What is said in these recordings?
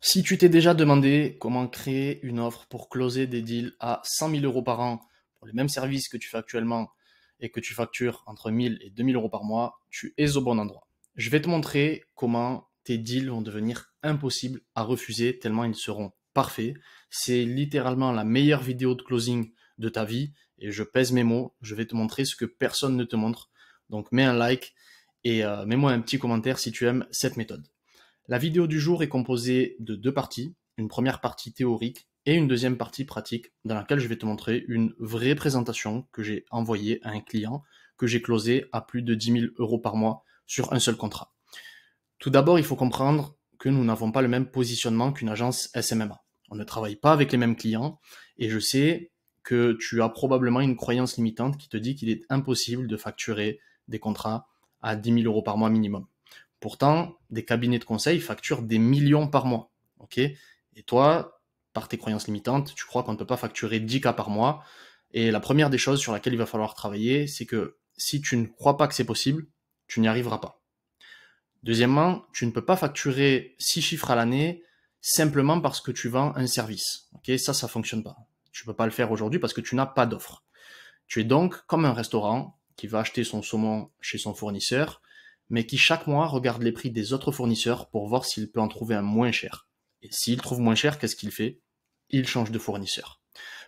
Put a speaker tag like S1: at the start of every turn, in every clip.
S1: Si tu t'es déjà demandé comment créer une offre pour closer des deals à 100 000 euros par an pour les mêmes services que tu fais actuellement et que tu factures entre 1000 et 2000 euros par mois, tu es au bon endroit. Je vais te montrer comment tes deals vont devenir impossibles à refuser tellement ils seront parfaits. C'est littéralement la meilleure vidéo de closing de ta vie et je pèse mes mots. Je vais te montrer ce que personne ne te montre. Donc mets un like et mets-moi un petit commentaire si tu aimes cette méthode. La vidéo du jour est composée de deux parties, une première partie théorique et une deuxième partie pratique dans laquelle je vais te montrer une vraie présentation que j'ai envoyée à un client que j'ai closé à plus de 10 000 euros par mois sur un seul contrat. Tout d'abord, il faut comprendre que nous n'avons pas le même positionnement qu'une agence SMMA. On ne travaille pas avec les mêmes clients et je sais que tu as probablement une croyance limitante qui te dit qu'il est impossible de facturer des contrats à 10 000 euros par mois minimum. Pourtant, des cabinets de conseil facturent des millions par mois. Ok. Et toi, par tes croyances limitantes, tu crois qu'on ne peut pas facturer 10 cas par mois. Et la première des choses sur laquelle il va falloir travailler, c'est que si tu ne crois pas que c'est possible, tu n'y arriveras pas. Deuxièmement, tu ne peux pas facturer 6 chiffres à l'année simplement parce que tu vends un service. Ok, ça fonctionne pas. Tu peux pas le faire aujourd'hui parce que tu n'as pas d'offre. Tu es donc comme un restaurant qui va acheter son saumon chez son fournisseur, mais qui chaque mois regarde les prix des autres fournisseurs pour voir s'il peut en trouver un moins cher. Et s'il trouve moins cher, qu'est-ce qu'il fait? Il change de fournisseur.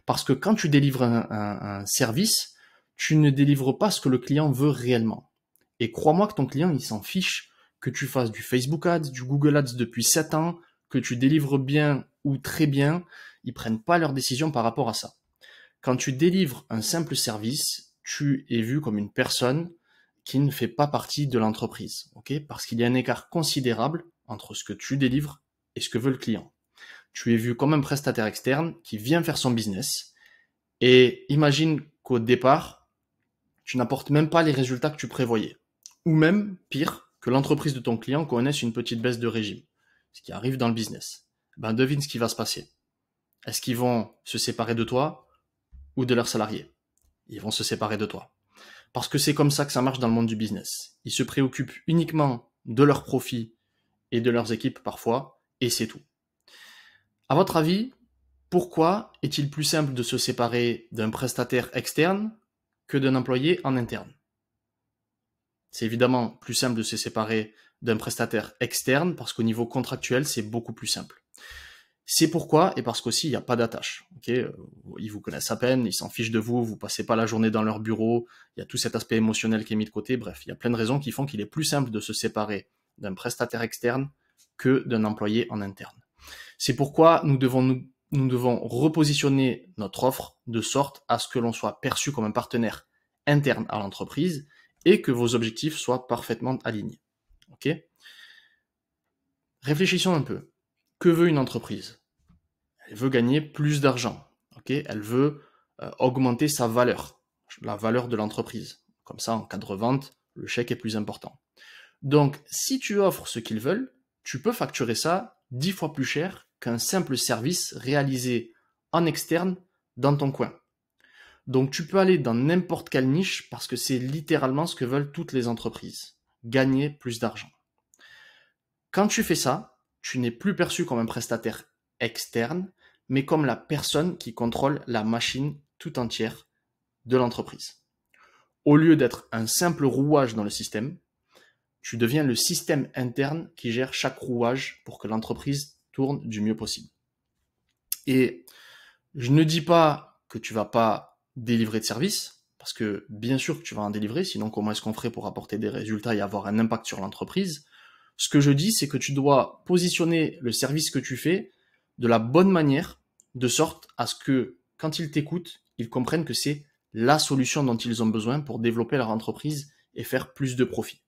S1: Parce que quand tu délivres un service, tu ne délivres pas ce que le client veut réellement. Et crois-moi que ton client, il s'en fiche que tu fasses du Facebook Ads, du Google Ads depuis 7 ans, que tu délivres bien ou très bien, ils prennent pas leurs décisions par rapport à ça. Quand tu délivres un simple service, tu es vu comme une personne qui ne fait pas partie de l'entreprise, ok? Parce qu'il y a un écart considérable entre ce que tu délivres et ce que veut le client. Tu es vu comme un prestataire externe qui vient faire son business et imagine qu'au départ, tu n'apportes même pas les résultats que tu prévoyais. Ou même, pire, que l'entreprise de ton client connaisse une petite baisse de régime, ce qui arrive dans le business. Ben devine ce qui va se passer. Est-ce qu'ils vont se séparer de toi ou de leurs salariés? Ils vont se séparer de toi. Parce que c'est comme ça que ça marche dans le monde du business. Ils se préoccupent uniquement de leurs profits et de leurs équipes parfois, et c'est tout. À votre avis, pourquoi est-il plus simple de se séparer d'un prestataire externe que d'un employé en interne? C'est évidemment plus simple de se séparer d'un prestataire externe parce qu'au niveau contractuel, c'est beaucoup plus simple. C'est pourquoi, et parce qu'aussi, il n'y a pas d'attache. Okay, ils vous connaissent à peine, ils s'en fichent de vous, vous passez pas la journée dans leur bureau, il y a tout cet aspect émotionnel qui est mis de côté, bref, il y a plein de raisons qui font qu'il est plus simple de se séparer d'un prestataire externe que d'un employé en interne. C'est pourquoi nous devons repositionner notre offre de sorte à ce que l'on soit perçu comme un partenaire interne à l'entreprise et que vos objectifs soient parfaitement alignés. Ok? Réfléchissons un peu. Que veut une entreprise? Elle veut gagner plus d'argent. Ok? Elle veut augmenter sa valeur, la valeur de l'entreprise. Comme ça, en cas de revente, le chèque est plus important. Donc, si tu offres ce qu'ils veulent, tu peux facturer ça 10 fois plus cher qu'un simple service réalisé en externe dans ton coin. Donc, tu peux aller dans n'importe quelle niche parce que c'est littéralement ce que veulent toutes les entreprises. Gagner plus d'argent. Quand tu fais ça, tu n'es plus perçu comme un prestataire externe, mais comme la personne qui contrôle la machine tout entière de l'entreprise. Au lieu d'être un simple rouage dans le système, tu deviens le système interne qui gère chaque rouage pour que l'entreprise tourne du mieux possible. Et je ne dis pas que tu vas pas délivrer de service, parce que bien sûr que tu vas en délivrer, sinon comment est-ce qu'on ferait pour apporter des résultats et avoir un impact sur l'entreprise? Ce que je dis, c'est que tu dois positionner le service que tu fais de la bonne manière, de sorte à ce que quand ils t'écoutent, ils comprennent que c'est la solution dont ils ont besoin pour développer leur entreprise et faire plus de profit.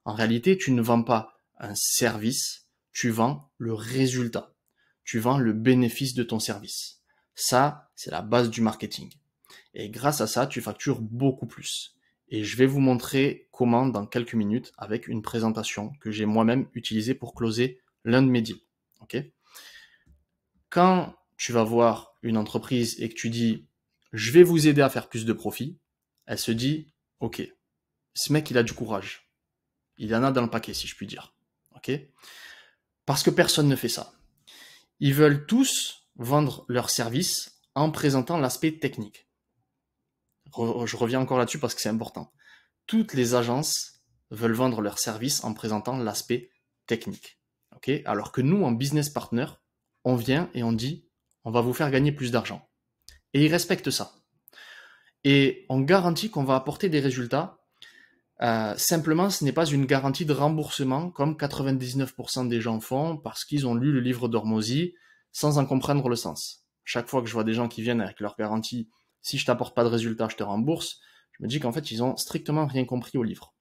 S1: En réalité, tu ne vends pas un service, tu vends le résultat. Tu vends le bénéfice de ton service. Ça, c'est la base du marketing. Et grâce à ça, tu factures beaucoup plus. Et je vais vous montrer comment dans quelques minutes avec une présentation que j'ai moi-même utilisée pour closer l'un de mes deals. Okay? Quand tu vas voir une entreprise et que tu dis « je vais vous aider à faire plus de profit », elle se dit « ok, ce mec il a du courage. Il y en a dans le paquet si je puis dire. » Ok? Parce que personne ne fait ça. Ils veulent tous vendre leurs services en présentant l'aspect technique. Je reviens encore là-dessus parce que c'est important. Toutes les agences veulent vendre leurs services en présentant l'aspect technique. Okay, alors que nous, en business partner, on vient et on dit on va vous faire gagner plus d'argent. Et ils respectent ça. Et on garantit qu'on va apporter des résultats. Simplement, ce n'est pas une garantie de remboursement comme 99% des gens font parce qu'ils ont lu le livre d'Hormozy sans en comprendre le sens. Chaque fois que je vois des gens qui viennent avec leur garantie, si je t'apporte pas de résultat, je te rembourse, je me dis qu'en fait, ils ont strictement rien compris au livre.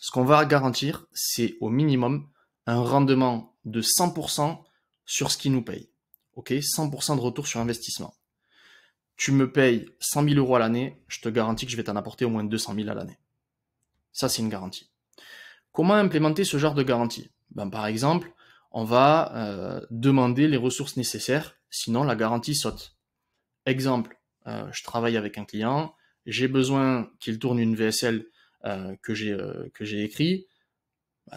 S1: Ce qu'on va garantir, c'est au minimum un rendement de 100% sur ce qu'ils nous payent. Ok, 100% de retour sur investissement. Tu me payes 100 000 euros à l'année, je te garantis que je vais t'en apporter au moins 200 000 à l'année. Ça, c'est une garantie. Comment implémenter ce genre de garantie? Par exemple, on va demander les ressources nécessaires, sinon la garantie saute. Exemple, je travaille avec un client, j'ai besoin qu'il tourne une VSL que j'ai écrit.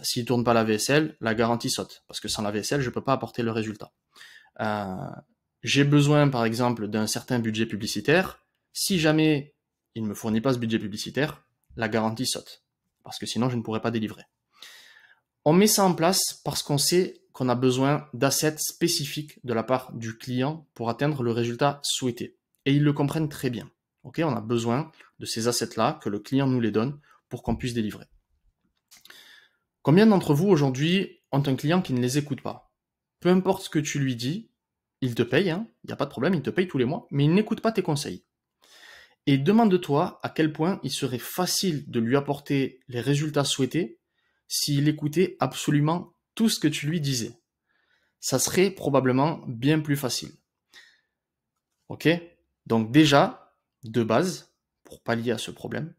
S1: S'il tourne pas la VSL, la garantie saute, parce que sans la VSL, je peux pas apporter le résultat. J'ai besoin, par exemple, d'un certain budget publicitaire. Si jamais il ne me fournit pas ce budget publicitaire, la garantie saute, parce que sinon je ne pourrais pas délivrer. On met ça en place parce qu'on sait qu'on a besoin d'assets spécifiques de la part du client pour atteindre le résultat souhaité. Et ils le comprennent très bien. Okay, on a besoin de ces assets-là, que le client nous les donne pour qu'on puisse délivrer. Combien d'entre vous aujourd'hui ont un client qui ne les écoute pas? Peu importe ce que tu lui dis, il te paye, il n'y a pas de problème, il te paye tous les mois, mais il n'écoute pas tes conseils. Et demande-toi à quel point il serait facile de lui apporter les résultats souhaités s'il écoutait absolument tout ce que tu lui disais. Ça serait probablement bien plus facile. Ok? Donc déjà, de base, pour pallier à ce problème,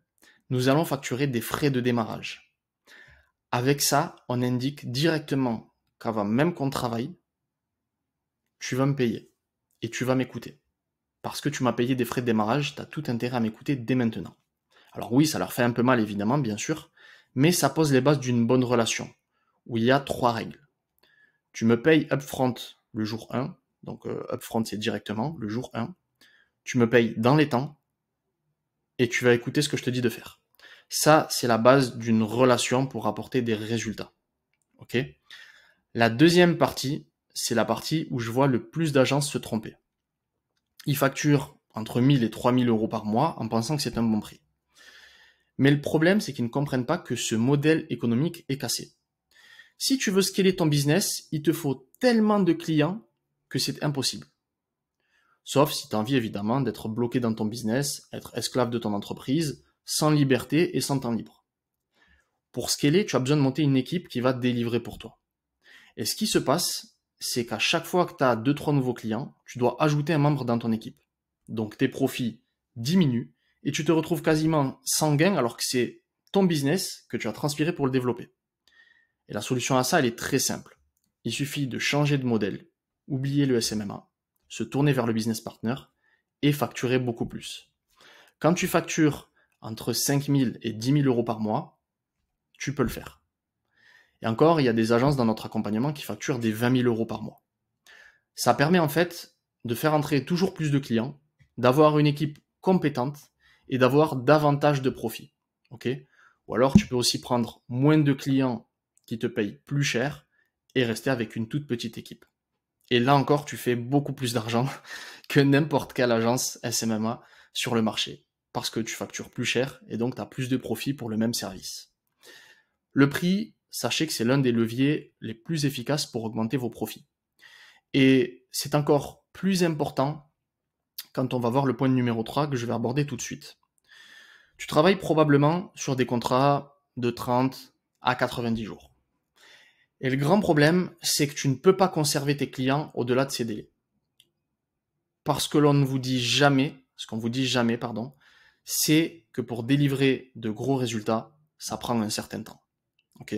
S1: nous allons facturer des frais de démarrage. Avec ça, on indique directement qu'avant même qu'on travaille, tu vas me payer et tu vas m'écouter. Parce que tu m'as payé des frais de démarrage, tu as tout intérêt à m'écouter dès maintenant. Alors oui, ça leur fait un peu mal évidemment, bien sûr, mais ça pose les bases d'une bonne relation, où il y a 3 règles. Tu me payes upfront le jour 1, donc upfront c'est directement le jour 1. Tu me payes dans les temps, et tu vas écouter ce que je te dis de faire. Ça, c'est la base d'une relation pour apporter des résultats. Ok ? La deuxième partie, c'est la partie où je vois le plus d'agences se tromper. Ils facturent entre 1000 et 3000 euros par mois en pensant que c'est un bon prix. Mais le problème, c'est qu'ils ne comprennent pas que ce modèle économique est cassé. Si tu veux scaler ton business, il te faut tellement de clients que c'est impossible. Sauf si tu as envie évidemment d'être bloqué dans ton business, être esclave de ton entreprise, sans liberté et sans temps libre. Pour scaler, tu as besoin de monter une équipe qui va délivrer pour toi. Et ce qui se passe, c'est qu'à chaque fois que tu as 2-3 nouveaux clients, tu dois ajouter un membre dans ton équipe. Donc tes profits diminuent et tu te retrouves quasiment sans gain alors que c'est ton business que tu as transpiré pour le développer. Et la solution à ça, elle est très simple. Il suffit de changer de modèle, oublier le SMMA, se tourner vers le business partner et facturer beaucoup plus. Quand tu factures entre 5 000 et 10 000 euros par mois, tu peux le faire. Et encore, il y a des agences dans notre accompagnement qui facturent des 20 000 euros par mois. Ça permet en fait de faire entrer toujours plus de clients, d'avoir une équipe compétente et d'avoir davantage de profits. Okay ? Ou alors tu peux aussi prendre moins de clients qui te payent plus cher et rester avec une toute petite équipe. Et là encore, tu fais beaucoup plus d'argent que n'importe quelle agence SMMA sur le marché, parce que tu factures plus cher et donc tu as plus de profits pour le même service. Le prix, sachez que c'est l'un des leviers les plus efficaces pour augmenter vos profits. Et c'est encore plus important quand on va voir le point numéro 3 que je vais aborder tout de suite. Tu travailles probablement sur des contrats de 30 à 90 jours. Et le grand problème, c'est que tu ne peux pas conserver tes clients au-delà de ces délais. Parce que l'on ne vous dit jamais, ce qu'on vous dit jamais, c'est que pour délivrer de gros résultats, ça prend un certain temps. Ok ?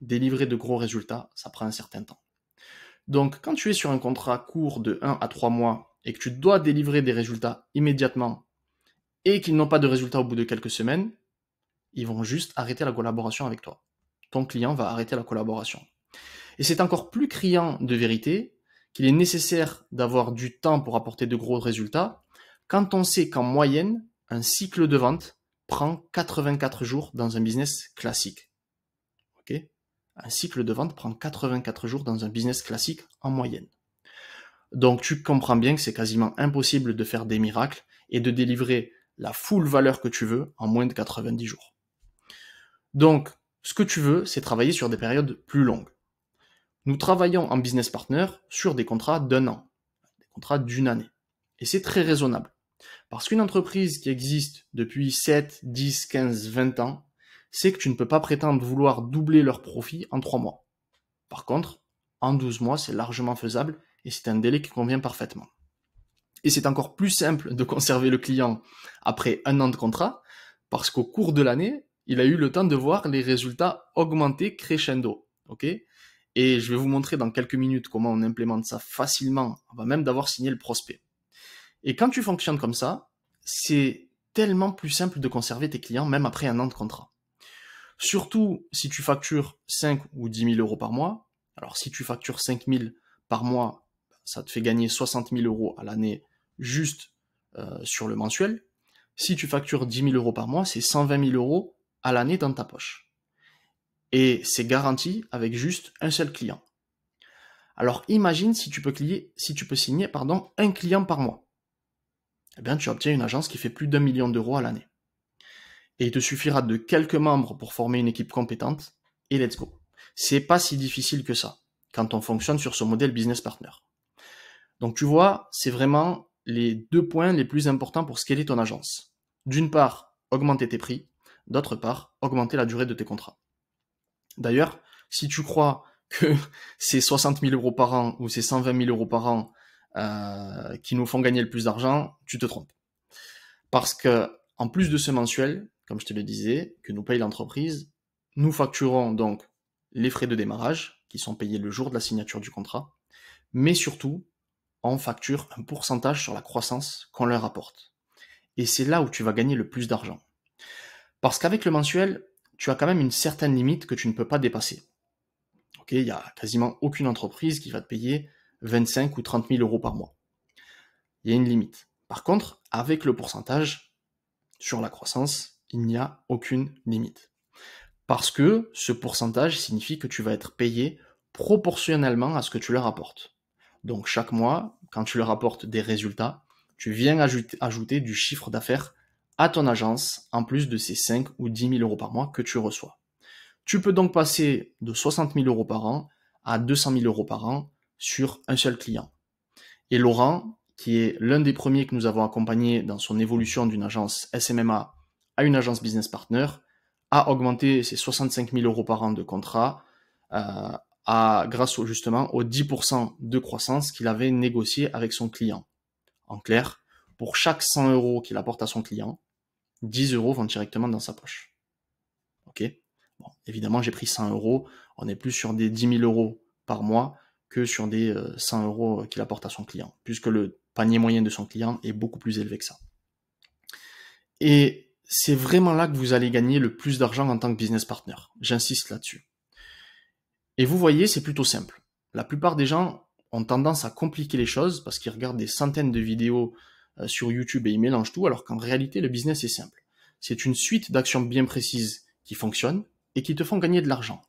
S1: Délivrer de gros résultats, ça prend un certain temps. Donc, quand tu es sur un contrat court de 1 à 3 mois et que tu dois délivrer des résultats immédiatement et qu'ils n'ont pas de résultats au bout de quelques semaines, ils vont juste arrêter la collaboration avec toi. Ton client va arrêter la collaboration. Et c'est encore plus criant de vérité qu'il est nécessaire d'avoir du temps pour apporter de gros résultats quand on sait qu'en moyenne, un cycle de vente prend 84 jours dans un business classique. Ok ? Un cycle de vente prend 84 jours dans un business classique en moyenne. Donc tu comprends bien que c'est quasiment impossible de faire des miracles et de délivrer la full valeur que tu veux en moins de 90 jours. Donc, ce que tu veux, c'est travailler sur des périodes plus longues. Nous travaillons en business partner sur des contrats d'1 an, des contrats d'1 année. Et c'est très raisonnable. Parce qu'une entreprise qui existe depuis 7, 10, 15, 20 ans, c'est que tu ne peux pas prétendre vouloir doubler leurs profits en 3 mois. Par contre, en 12 mois, c'est largement faisable et c'est un délai qui convient parfaitement. Et c'est encore plus simple de conserver le client après 1 an de contrat, parce qu'au cours de l'année, il a eu le temps de voir les résultats augmenter crescendo. Ok ? Et je vais vous montrer dans quelques minutes comment on implémente ça facilement, avant même d'avoir signé le prospect. Et quand tu fonctionnes comme ça, c'est tellement plus simple de conserver tes clients même après 1 an de contrat. Surtout si tu factures 5 ou 10 000 euros par mois. Alors si tu factures 5 000 par mois, ça te fait gagner 60 000 euros à l'année juste sur le mensuel. Si tu factures 10 000 euros par mois, c'est 120 000 euros à l'année dans ta poche. Et c'est garanti avec juste un seul client. Alors imagine si tu peux signer un client par mois. Eh bien, tu obtiens une agence qui fait plus d'1 million d'euros à l'année. Et il te suffira de quelques membres pour former une équipe compétente, et let's go. C'est pas si difficile que ça, quand on fonctionne sur ce modèle business partner. Donc tu vois, c'est vraiment les 2 points les plus importants pour scaler ton agence. D'une part, augmenter tes prix, d'autre part, augmenter la durée de tes contrats. D'ailleurs, si tu crois que c'est 60 000 euros par an ou c'est 120 000 euros par an qui nous font gagner le plus d'argent, tu te trompes. Parce que, en plus de ce mensuel, comme je te le disais, que nous paye l'entreprise, nous facturons donc les frais de démarrage, qui sont payés le jour de la signature du contrat, mais surtout, on facture un pourcentage sur la croissance qu'on leur apporte. Et c'est là où tu vas gagner le plus d'argent. Parce qu'avec le mensuel, tu as quand même une certaine limite que tu ne peux pas dépasser. Ok, il n'y a quasiment aucune entreprise qui va te payer 25 ou 30 000 euros par mois. Il y a une limite. Par contre, avec le pourcentage sur la croissance, il n'y a aucune limite. Parce que ce pourcentage signifie que tu vas être payé proportionnellement à ce que tu leur apportes. Donc chaque mois, quand tu leur apportes des résultats, tu viens ajouter du chiffre d'affaires à ton agence, en plus de ces 5 ou 10 000 euros par mois que tu reçois. Tu peux donc passer de 60 000 euros par an à 200 000 euros par an sur un seul client. Et Laurent, qui est l'un des premiers que nous avons accompagné dans son évolution d'une agence SMMA à une agence business partner, a augmenté ses 65 000 euros par an de contrat grâce justement aux 10% de croissance qu'il avait négocié avec son client. En clair, pour chaque 100 euros qu'il apporte à son client, 10 euros vont directement dans sa poche. Ok ? Bon, évidemment, j'ai pris 100 euros. On est plus sur des 10 000 euros par mois que sur des 100 euros qu'il apporte à son client, puisque le panier moyen de son client est beaucoup plus élevé que ça. Et c'est vraiment là que vous allez gagner le plus d'argent en tant que business partner. J'insiste là-dessus. Et vous voyez, c'est plutôt simple. La plupart des gens ont tendance à compliquer les choses parce qu'ils regardent des centaines de vidéos sur YouTube et ils mélangent tout, alors qu'en réalité, le business est simple. C'est une suite d'actions bien précises qui fonctionnent et qui te font gagner de l'argent.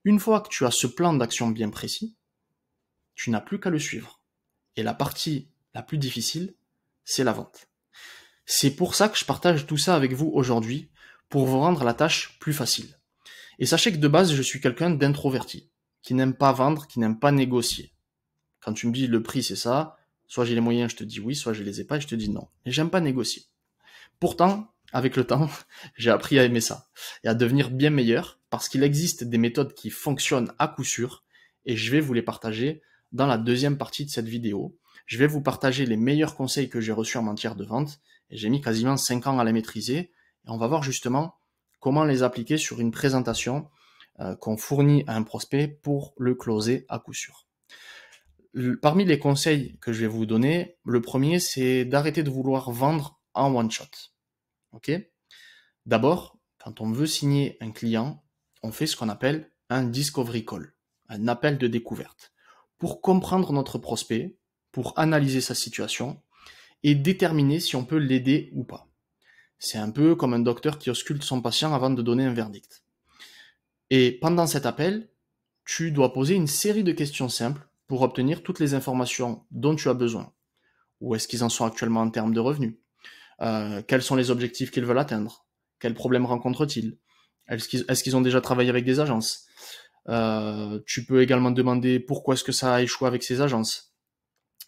S1: Une fois que tu as ce plan d'action bien précis, tu n'as plus qu'à le suivre. Et la partie la plus difficile, c'est la vente. C'est pour ça que je partage tout ça avec vous aujourd'hui, pour vous rendre la tâche plus facile. Et sachez que de base, je suis quelqu'un d'introverti, qui n'aime pas vendre, qui n'aime pas négocier. Quand tu me dis le prix c'est ça, soit j'ai les moyens, je te dis oui, soit je les ai pas et je te dis non. Et j'aime pas négocier. Pourtant, avec le temps, j'ai appris à aimer ça et à devenir bien meilleur parce qu'il existe des méthodes qui fonctionnent à coup sûr et je vais vous les partager dans la deuxième partie de cette vidéo. Je vais vous partager les meilleurs conseils que j'ai reçus en matière de vente et j'ai mis quasiment 5 ans à les maîtriser et on va voir justement comment les appliquer sur une présentation qu'on fournit à un prospect pour le closer à coup sûr. Parmi les conseils que je vais vous donner, le premier c'est d'arrêter de vouloir vendre en one shot. Ok ? D'abord, quand on veut signer un client, on fait ce qu'on appelle un discovery call, un appel de découverte, pour comprendre notre prospect, pour analyser sa situation et déterminer si on peut l'aider ou pas. C'est un peu comme un docteur qui ausculte son patient avant de donner un verdict. Et pendant cet appel, tu dois poser une série de questions simples pour obtenir toutes les informations dont tu as besoin. Où est-ce qu'ils en sont actuellement en termes de revenus? Quels sont les objectifs qu'ils veulent atteindre? Quels problèmes rencontrent-ils? Est-ce qu'ils ont déjà travaillé avec des agences? Tu peux également demander pourquoi est-ce que ça a échoué avec ces agences.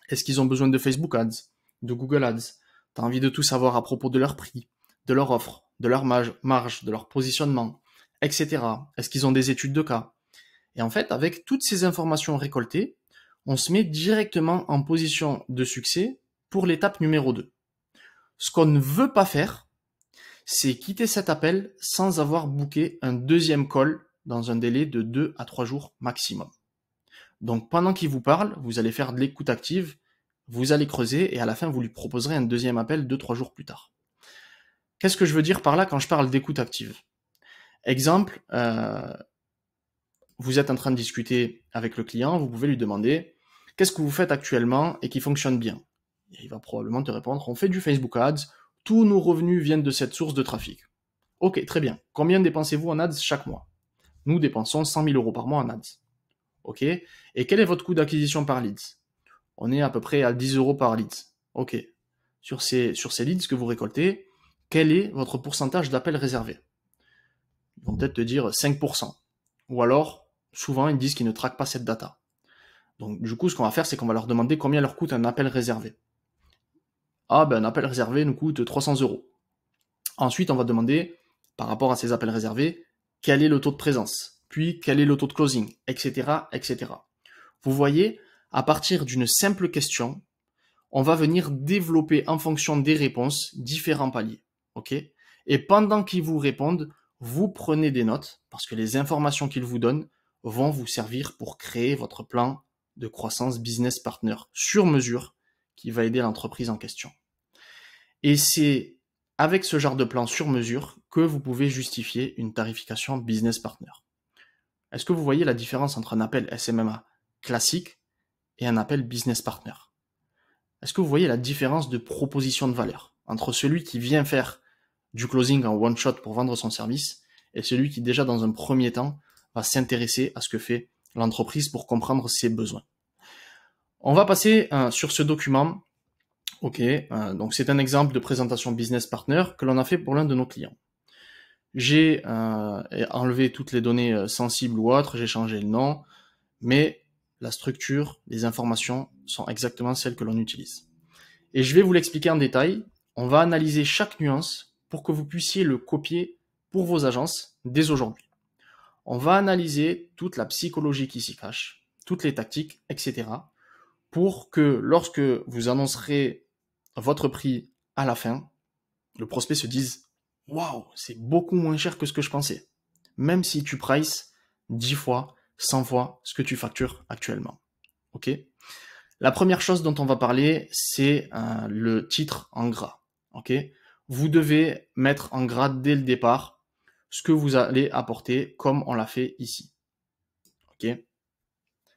S1: Est-ce qu'ils ont besoin de Facebook Ads, de Google Ads? Tu as envie de tout savoir à propos de leur prix, de leur offre, de leur marge, de leur positionnement, etc. Est-ce qu'ils ont des études de cas? Et en fait, avec toutes ces informations récoltées, on se met directement en position de succès pour l'étape numéro 2. Ce qu'on ne veut pas faire, c'est quitter cet appel sans avoir booké un deuxième call dans un délai de 2 à 3 jours maximum. Donc pendant qu'il vous parle, vous allez faire de l'écoute active, vous allez creuser et à la fin, vous lui proposerez un deuxième appel 2-3 jours plus tard. Qu'est-ce que je veux dire par là quand je parle d'écoute active? Exemple, vous êtes en train de discuter avec le client, vous pouvez lui demander « Qu'est-ce que vous faites actuellement et qui fonctionne bien ?» Et il va probablement te répondre « On fait du Facebook Ads, tous nos revenus viennent de cette source de trafic. » Ok, très bien. Combien dépensez-vous en ads chaque mois? Nous dépensons 100 000 euros par mois en ads. Ok. Et quel est votre coût d'acquisition par leads? On est à peu près à 10 euros par leads. Ok. Sur ces leads que vous récoltez, quel est votre pourcentage d'appels réservés? Ils vont peut-être te dire 5%. Ou alors, souvent, ils disent qu'ils ne traquent pas cette data. Donc, du coup, ce qu'on va faire, c'est qu'on va leur demander combien leur coûte un appel réservé. Ah, ben, un appel réservé nous coûte 300 euros. Ensuite, on va demander, par rapport à ces appels réservés, quel est le taux de présence, puis quel est le taux de closing, etc., etc. Vous voyez, à partir d'une simple question, on va venir développer en fonction des réponses différents paliers. Ok? Et pendant qu'ils vous répondent, vous prenez des notes parce que les informations qu'ils vous donnent vont vous servir pour créer votre plan de croissance business partner sur mesure qui va aider l'entreprise en question. Et c'est avec ce genre de plan sur mesure que vous pouvez justifier une tarification business partner. Est-ce que vous voyez la différence entre un appel SMMA classique et un appel business partner? Est-ce que vous voyez la différence de proposition de valeur entre celui qui vient faire du closing en one shot pour vendre son service et celui qui déjà dans un premier temps va s'intéresser à ce que fait l'entreprise pour comprendre ses besoins? On va passer sur ce document. Ok, donc c'est un exemple de présentation business partner que l'on a fait pour l'un de nos clients. J'ai enlevé toutes les données sensibles ou autres, j'ai changé le nom, mais la structure, les informations sont exactement celles que l'on utilise. Et je vais vous l'expliquer en détail. On va analyser chaque nuance pour que vous puissiez le copier pour vos agences dès aujourd'hui. On va analyser toute la psychologie qui s'y cache, toutes les tactiques, etc. pour que lorsque vous annoncerez votre prix à la fin, le prospect se dise « Waouh, c'est beaucoup moins cher que ce que je pensais », même si tu prices 10 fois, 100 fois ce que tu factures actuellement. Ok? La première chose dont on va parler, c'est le titre en gras. Ok? Vous devez mettre en gras dès le départ ce que vous allez apporter comme on l'a fait ici. Ok?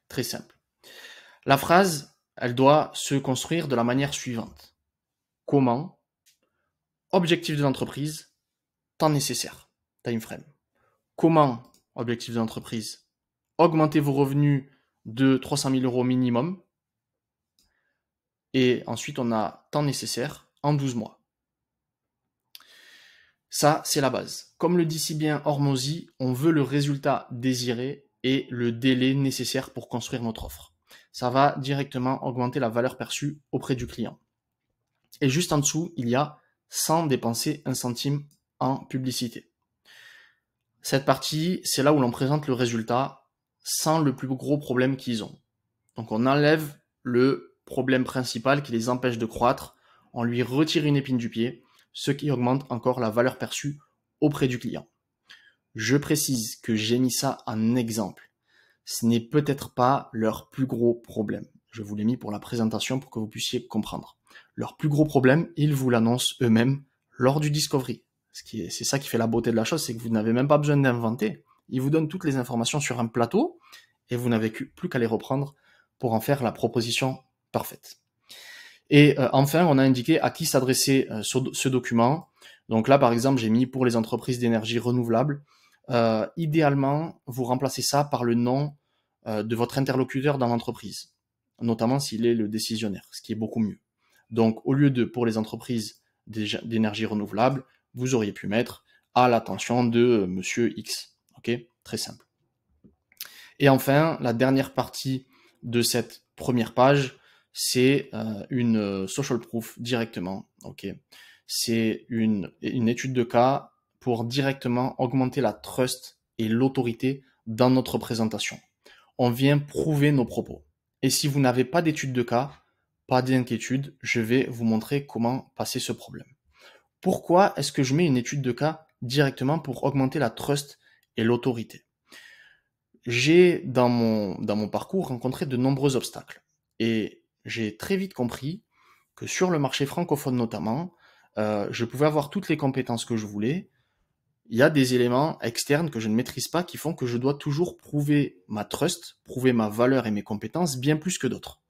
S1: Très simple. La phrase, elle doit se construire de la manière suivante. Comment? Objectif de l'entreprise, temps nécessaire, time frame. Comment? Objectif de l'entreprise, augmenter vos revenus de 300 000 euros minimum. Et ensuite, on a temps nécessaire en 12 mois. Ça, c'est la base. Comme le dit si bien Hormozy, on veut le résultat désiré et le délai nécessaire pour construire notre offre. Ça va directement augmenter la valeur perçue auprès du client. Et juste en dessous, il y a sans dépenser un centime en publicité. Cette partie, c'est là où l'on présente le résultat sans le plus gros problème qu'ils ont. Donc on enlève le problème principal qui les empêche de croître, on lui retire une épine du pied, ce qui augmente encore la valeur perçue auprès du client. Je précise que j'ai mis ça en exemple. Ce n'est peut-être pas leur plus gros problème. Je vous l'ai mis pour la présentation pour que vous puissiez comprendre. Leur plus gros problème, ils vous l'annoncent eux-mêmes lors du discovery. C'est ça qui fait la beauté de la chose, c'est que vous n'avez même pas besoin d'inventer. Ils vous donnent toutes les informations sur un plateau et vous n'avez plus qu'à les reprendre pour en faire la proposition parfaite. Et enfin, on a indiqué à qui s'adressait ce document. Donc là, par exemple, j'ai mis pour les entreprises d'énergie renouvelable. Idéalement, vous remplacez ça par le nom de votre interlocuteur dans l'entreprise, notamment s'il est le décisionnaire, ce qui est beaucoup mieux. Donc, au lieu de pour les entreprises d'énergie renouvelable, vous auriez pu mettre à l'attention de Monsieur X. Ok, très simple. Et enfin, la dernière partie de cette première page, c'est une social proof directement. Ok, c'est une étude de cas pour directement augmenter la trust et l'autorité dans notre présentation. On vient prouver nos propos. Et si vous n'avez pas d'étude de cas, pas d'inquiétude, je vais vous montrer comment passer ce problème. Pourquoi est-ce que je mets une étude de cas directement pour augmenter la trust et l'autorité? J'ai dans mon parcours rencontré de nombreux obstacles et j'ai très vite compris que sur le marché francophone notamment, je pouvais avoir toutes les compétences que je voulais. Il y a des éléments externes que je ne maîtrise pas qui font que je dois toujours prouver ma trust, prouver ma valeur et mes compétences bien plus que d'autres.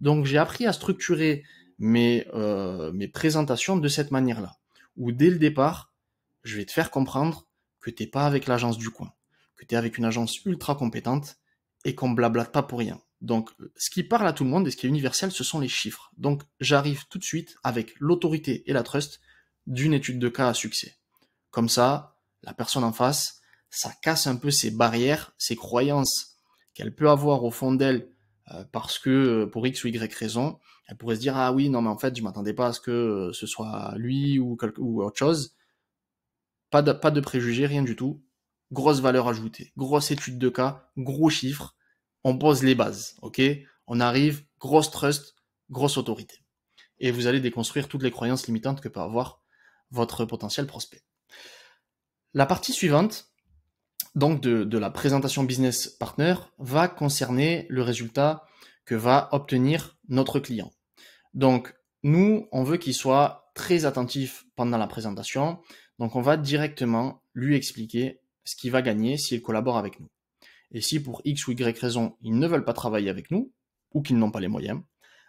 S1: Donc j'ai appris à structurer mes présentations de cette manière-là, où dès le départ, je vais te faire comprendre que t'es pas avec l'agence du coin, que tu es avec une agence ultra compétente et qu'on blablate pas pour rien. Donc ce qui parle à tout le monde et ce qui est universel, ce sont les chiffres. Donc j'arrive tout de suite avec l'autorité et la trust d'une étude de cas à succès. Comme ça, la personne en face, ça casse un peu ses barrières, ses croyances qu'elle peut avoir au fond d'elle parce que pour X ou Y raison, elle pourrait se dire ah oui non mais en fait je m'attendais pas à ce que ce soit lui ou autre chose. Pas de préjugés, rien du tout. Grosse valeur ajoutée, grosse étude de cas, gros chiffres. On pose les bases, ok? On arrive, grosse trust, grosse autorité. Et vous allez déconstruire toutes les croyances limitantes que peut avoir votre potentiel prospect. La partie suivante, donc de la présentation business partner, va concerner le résultat que va obtenir notre client. Donc, nous, on veut qu'il soit très attentif pendant la présentation. Donc, on va directement lui expliquer ce qu'il va gagner s'il collabore avec nous. Et si pour X ou Y raison, ils ne veulent pas travailler avec nous, ou qu'ils n'ont pas les moyens,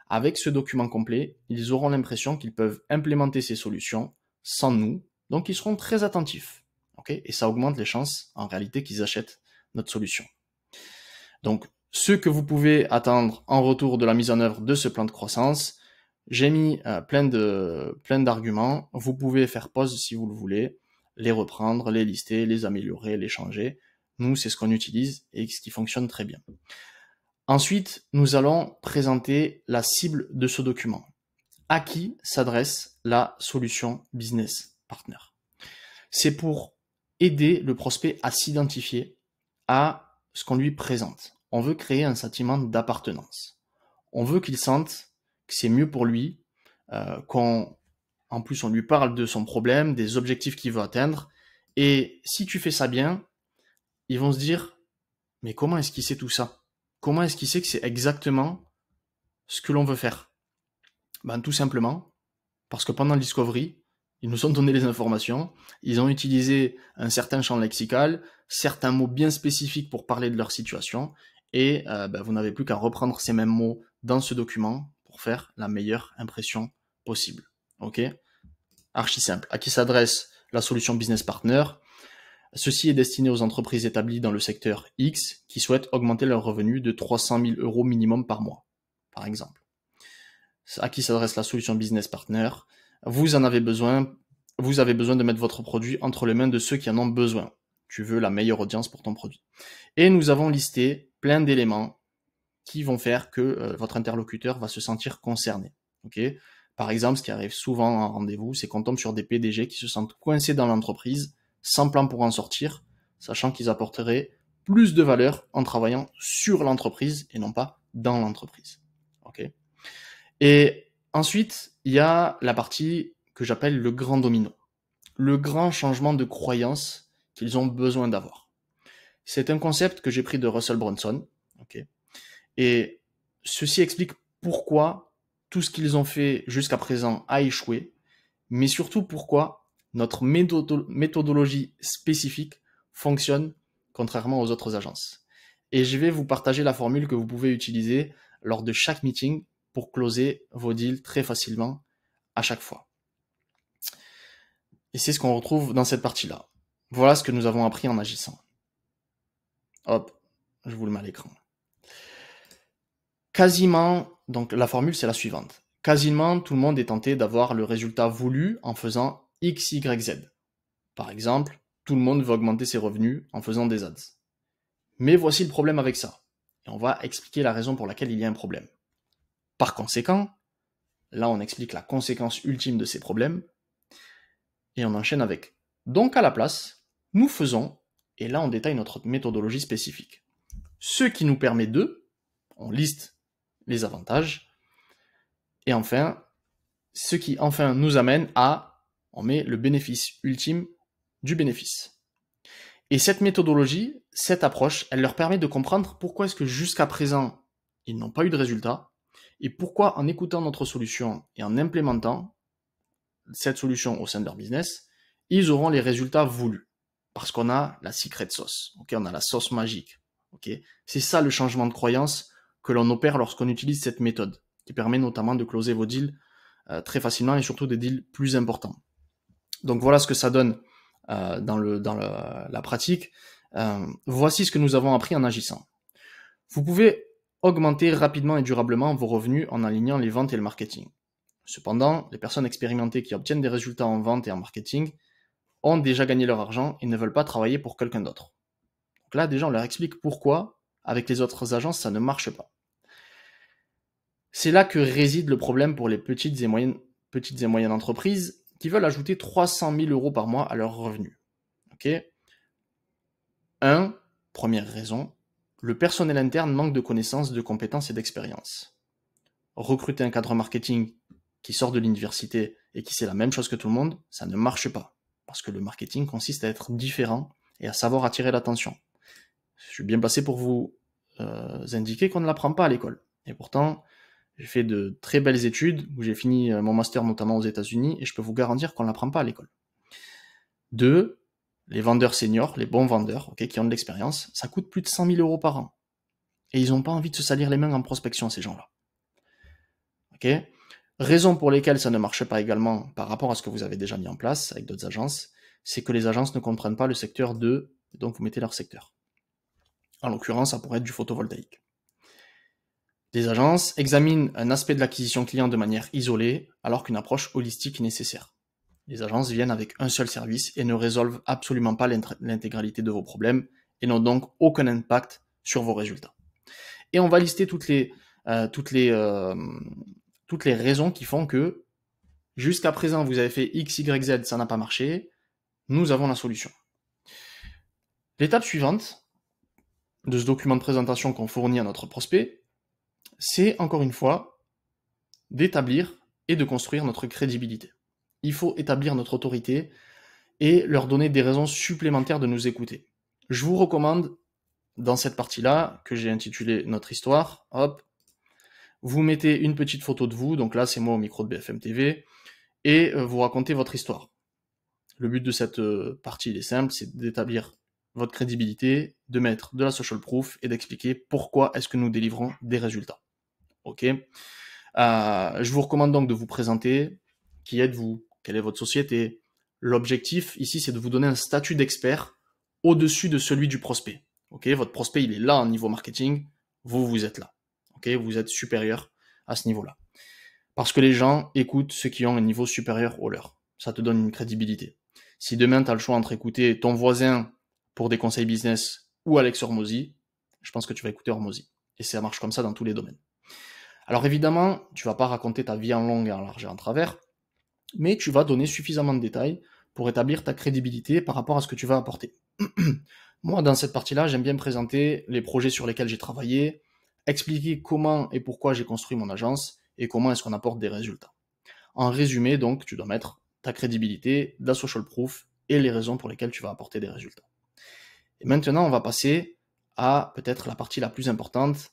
S1: avec ce document complet, ils auront l'impression qu'ils peuvent implémenter ces solutions sans nous. Donc, ils seront très attentifs. Okay, et ça augmente les chances, en réalité, qu'ils achètent notre solution. Donc, ce que vous pouvez attendre en retour de la mise en œuvre de ce plan de croissance, j'ai mis plein d'arguments. Vous pouvez faire pause si vous le voulez, les reprendre, les lister, les améliorer, les changer. Nous, c'est ce qu'on utilise et ce qui fonctionne très bien. Ensuite, nous allons présenter la cible de ce document. À qui s'adresse la solution business partner? C'est pour aider le prospect à s'identifier à ce qu'on lui présente. On veut créer un sentiment d'appartenance. On veut qu'il sente que c'est mieux pour lui, en plus on lui parle de son problème, des objectifs qu'il veut atteindre. Et si tu fais ça bien, ils vont se dire, mais comment est-ce qu'il sait tout ça? Comment est-ce qu'il sait que c'est exactement ce que l'on veut faire? Ben, tout simplement, parce que pendant le discovery, ils nous ont donné les informations, ils ont utilisé un certain champ lexical, certains mots bien spécifiques pour parler de leur situation, et vous n'avez plus qu'à reprendre ces mêmes mots dans ce document pour faire la meilleure impression possible. Ok? Archi simple. À qui s'adresse la solution business partner? Ceci est destiné aux entreprises établies dans le secteur X qui souhaitent augmenter leurs revenus de 300 000 € minimum par mois, par exemple. À qui s'adresse la solution business partner? Vous avez besoin de mettre votre produit entre les mains de ceux qui en ont besoin. Tu veux la meilleure audience pour ton produit. Et nous avons listé plein d'éléments qui vont faire que votre interlocuteur va se sentir concerné. Okay? Par exemple, ce qui arrive souvent en rendez-vous, c'est qu'on tombe sur des PDG qui se sentent coincés dans l'entreprise, sans plan pour en sortir, sachant qu'ils apporteraient plus de valeur en travaillant sur l'entreprise et non pas dans l'entreprise. Okay? Et ensuite, il y a la partie que j'appelle le grand domino, le grand changement de croyance qu'ils ont besoin d'avoir. C'est un concept que j'ai pris de Russell Brunson, okay, et ceci explique pourquoi tout ce qu'ils ont fait jusqu'à présent a échoué, mais surtout pourquoi notre méthodologie spécifique fonctionne contrairement aux autres agences. Et je vais vous partager la formule que vous pouvez utiliser lors de chaque meeting pour closer vos deals très facilement à chaque fois. Et c'est ce qu'on retrouve dans cette partie-là. Voilà ce que nous avons appris en agissant. Hop, je vous le mets à l'écran. Quasiment, donc la formule c'est la suivante. Quasiment tout le monde est tenté d'avoir le résultat voulu en faisant X, Y, Z. Par exemple, tout le monde veut augmenter ses revenus en faisant des ads. Mais voici le problème avec ça. Et on va expliquer la raison pour laquelle il y a un problème. Par conséquent, là on explique la conséquence ultime de ces problèmes. Et on enchaîne avec. Donc à la place, nous faisons, et là on détaille notre méthodologie spécifique. Ce qui nous permet de, on liste les avantages, et enfin, ce qui enfin nous amène à, on met le bénéfice ultime du bénéfice. Et cette méthodologie, cette approche, elle leur permet de comprendre pourquoi est-ce que jusqu'à présent, ils n'ont pas eu de résultat, et pourquoi en écoutant notre solution et en implémentant cette solution au sein de leur business, ils auront les résultats voulus. Parce qu'on a la secret sauce, okay, on a la sauce magique. Okay. C'est ça le changement de croyance que l'on opère lorsqu'on utilise cette méthode, qui permet notamment de closer vos deals très facilement et surtout des deals plus importants. Donc voilà ce que ça donne dans la pratique. Voici ce que nous avons appris en agissant. Vous pouvez augmenter rapidement et durablement vos revenus en alignant les ventes et le marketing. Cependant, les personnes expérimentées qui obtiennent des résultats en vente et en marketing ont déjà gagné leur argent et ne veulent pas travailler pour quelqu'un d'autre. Donc là, déjà, on leur explique pourquoi, avec les autres agences, ça ne marche pas. C'est là que réside le problème pour les petites et moyennes entreprises qui veulent ajouter 300 000 euros par mois à leurs revenus. Okay. Première raison, le personnel interne manque de connaissances, de compétences et d'expérience. Recruter un cadre marketing qui sort de l'université et qui sait la même chose que tout le monde, ça ne marche pas. Parce que le marketing consiste à être différent et à savoir attirer l'attention. Je suis bien placé pour vous indiquer qu'on ne l'apprend pas à l'école. Et pourtant, j'ai fait de très belles études, où j'ai fini mon master notamment aux États-Unis, et je peux vous garantir qu'on ne l'apprend pas à l'école. 2, les vendeurs seniors, les bons vendeurs, okay, qui ont de l'expérience, ça coûte plus de 100 000 euros par an. Et ils n'ont pas envie de se salir les mains en prospection, ces gens-là. Okay. Raison pour lesquelles ça ne marche pas également par rapport à ce que vous avez déjà mis en place avec d'autres agences, c'est que les agences ne comprennent pas le secteur de, donc vous mettez leur secteur. En l'occurrence, ça pourrait être du photovoltaïque. Les agences examinent un aspect de l'acquisition client de manière isolée, alors qu'une approche holistique est nécessaire. Les agences viennent avec un seul service et ne résolvent absolument pas l'intégralité de vos problèmes et n'ont donc aucun impact sur vos résultats. Et on va lister toutes les raisons qui font que jusqu'à présent vous avez fait X, Y, Z, ça n'a pas marché, nous avons la solution. L'étape suivante de ce document de présentation qu'on fournit à notre prospect, c'est encore une fois d'établir et de construire notre crédibilité. Il faut établir notre autorité et leur donner des raisons supplémentaires de nous écouter. Je vous recommande, dans cette partie-là, que j'ai intitulée Notre histoire, hop, vous mettez une petite photo de vous, donc là c'est moi au micro de BFM TV, et vous racontez votre histoire. Le but de cette partie, il est simple, c'est d'établir votre crédibilité, de mettre de la social proof et d'expliquer pourquoi est-ce que nous délivrons des résultats. Ok. Je vous recommande donc de vous présenter. Qui êtes-vous? Quelle est votre société? L'objectif ici, c'est de vous donner un statut d'expert au-dessus de celui du prospect. Ok. Votre prospect, il est là en niveau marketing. Vous êtes là. Ok. Vous êtes supérieur à ce niveau-là. Parce que les gens écoutent ceux qui ont un niveau supérieur au leur. Ça te donne une crédibilité. Si demain, tu as le choix entre écouter ton voisin pour des conseils business ou Alex Hormozy, je pense que tu vas écouter Hormozy. Et ça marche comme ça dans tous les domaines. Alors évidemment, tu vas pas raconter ta vie en long et en large et en travers, mais tu vas donner suffisamment de détails pour établir ta crédibilité par rapport à ce que tu vas apporter. Moi, dans cette partie-là, j'aime bien présenter les projets sur lesquels j'ai travaillé, expliquer comment et pourquoi j'ai construit mon agence et comment est-ce qu'on apporte des résultats. En résumé, donc, tu dois mettre ta crédibilité, la social proof et les raisons pour lesquelles tu vas apporter des résultats. Et maintenant, on va passer à peut-être la partie la plus importante,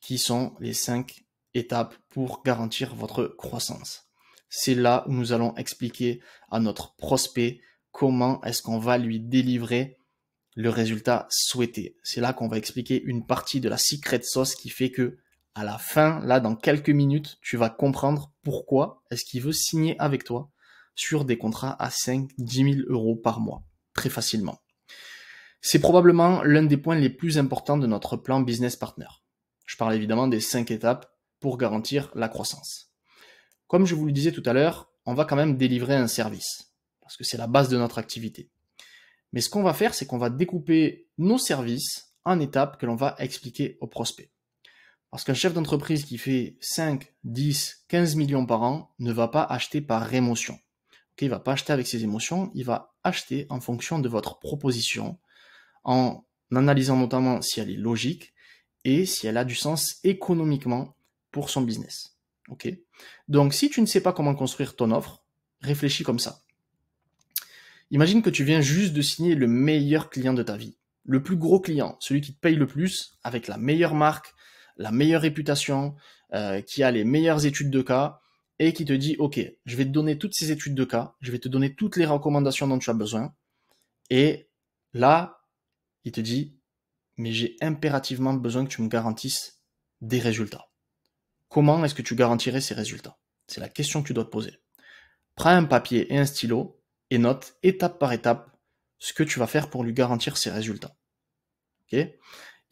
S1: qui sont les 5 étapes pour garantir votre croissance. C'est là où nous allons expliquer à notre prospect comment est-ce qu'on va lui délivrer le résultat souhaité. C'est là qu'on va expliquer une partie de la secret sauce qui fait que à la fin, là, dans quelques minutes, tu vas comprendre pourquoi est-ce qu'il veut signer avec toi sur des contrats à 5, 10 000 euros par mois, très facilement. C'est probablement l'un des points les plus importants de notre plan Business Partner. Je parle évidemment des 5 étapes pour garantir la croissance. Comme je vous le disais tout à l'heure, on va quand même délivrer un service, parce que c'est la base de notre activité. Mais ce qu'on va faire, c'est qu'on va découper nos services en étapes que l'on va expliquer aux prospects. Parce qu'un chef d'entreprise qui fait 5, 10, 15 millions par an ne va pas acheter par émotion. Il ne va pas acheter avec ses émotions, il va acheter en fonction de votre proposition, en analysant notamment si elle est logique et si elle a du sens économiquement pour son business. Okay. Donc si tu ne sais pas comment construire ton offre, réfléchis comme ça. Imagine que tu viens juste de signer le meilleur client de ta vie, le plus gros client, celui qui te paye le plus, avec la meilleure marque, la meilleure réputation, qui a les meilleures études de cas, et qui te dit, ok, je vais te donner toutes ces études de cas, je vais te donner toutes les recommandations dont tu as besoin, et là, il te dit, mais j'ai impérativement besoin que tu me garantisses des résultats. Comment est-ce que tu garantirais ces résultats? C'est la question que tu dois te poser. Prends un papier et un stylo et note étape par étape ce que tu vas faire pour lui garantir ces résultats. Okay.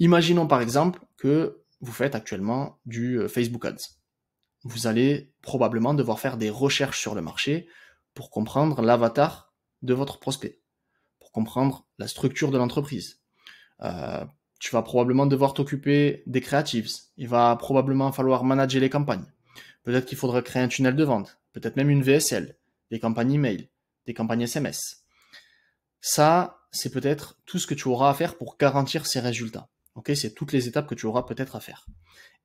S1: Imaginons par exemple que vous faites actuellement du Facebook Ads. Vous allez probablement devoir faire des recherches sur le marché pour comprendre l'avatar de votre prospect, pour comprendre la structure de l'entreprise. Tu vas probablement devoir t'occuper des creatives. Il va probablement falloir manager les campagnes. Peut-être qu'il faudra créer un tunnel de vente, peut-être même une VSL, des campagnes email, des campagnes SMS. Ça, c'est peut-être tout ce que tu auras à faire pour garantir ces résultats. Okay, c'est toutes les étapes que tu auras peut-être à faire.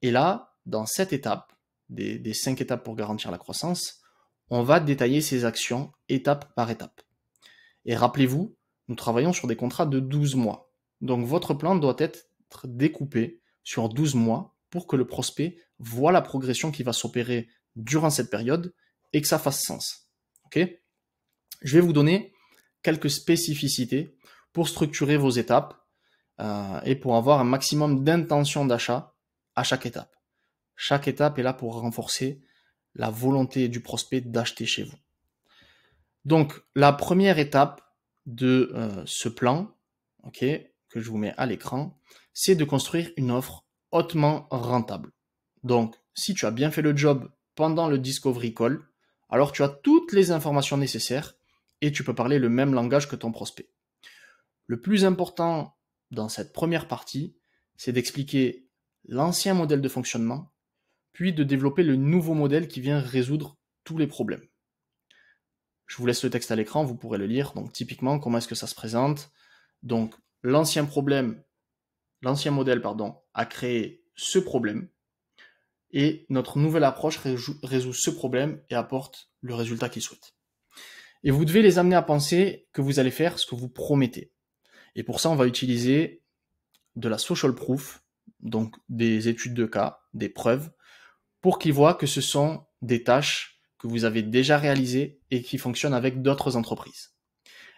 S1: Et là, dans cette étape, des 5 étapes pour garantir la croissance, on va détailler ces actions étape par étape. Et rappelez-vous, nous travaillons sur des contrats de 12 mois. Donc votre plan doit être découpé sur 12 mois pour que le prospect voit la progression qui va s'opérer durant cette période et que ça fasse sens. Okay. Je vais vous donner quelques spécificités pour structurer vos étapes et pour avoir un maximum d'intention d'achat à chaque étape. Chaque étape est là pour renforcer la volonté du prospect d'acheter chez vous. Donc, la première étape de ce plan, okay, que je vous mets à l'écran, c'est de construire une offre hautement rentable. Donc, si tu as bien fait le job pendant le Discovery Call, alors tu as toutes les informations nécessaires et tu peux parler le même langage que ton prospect. Le plus important dans cette première partie, c'est d'expliquer l'ancien modèle de fonctionnement, puis de développer le nouveau modèle qui vient résoudre tous les problèmes. Je vous laisse le texte à l'écran, vous pourrez le lire. Donc typiquement, comment est-ce que ça se présente? Donc l'ancien modèle, a créé ce problème, et notre nouvelle approche résout ce problème et apporte le résultat qu'il souhaite. Et vous devez les amener à penser que vous allez faire ce que vous promettez. Et pour ça, on va utiliser de la social proof, donc des études de cas, des preuves, pour qu'ils voient que ce sont des tâches que vous avez déjà réalisées et qui fonctionnent avec d'autres entreprises.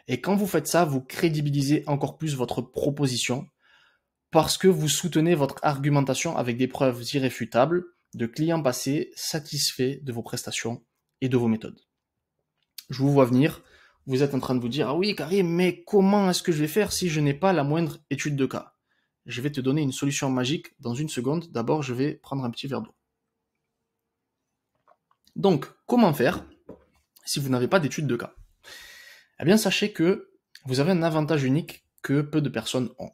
S1: Et quand vous faites ça, vous crédibilisez encore plus votre proposition parce que vous soutenez votre argumentation avec des preuves irréfutables de clients passés satisfaits de vos prestations et de vos méthodes. Je vous vois venir, vous êtes en train de vous dire « Ah oui, Karim, mais comment est-ce que je vais faire si je n'ai pas la moindre étude de cas ?» Je vais te donner une solution magique dans une seconde. D'abord, je vais prendre un petit verre d'eau. Donc, comment faire si vous n'avez pas d'étude de cas? Eh bien, sachez que vous avez un avantage unique que peu de personnes ont.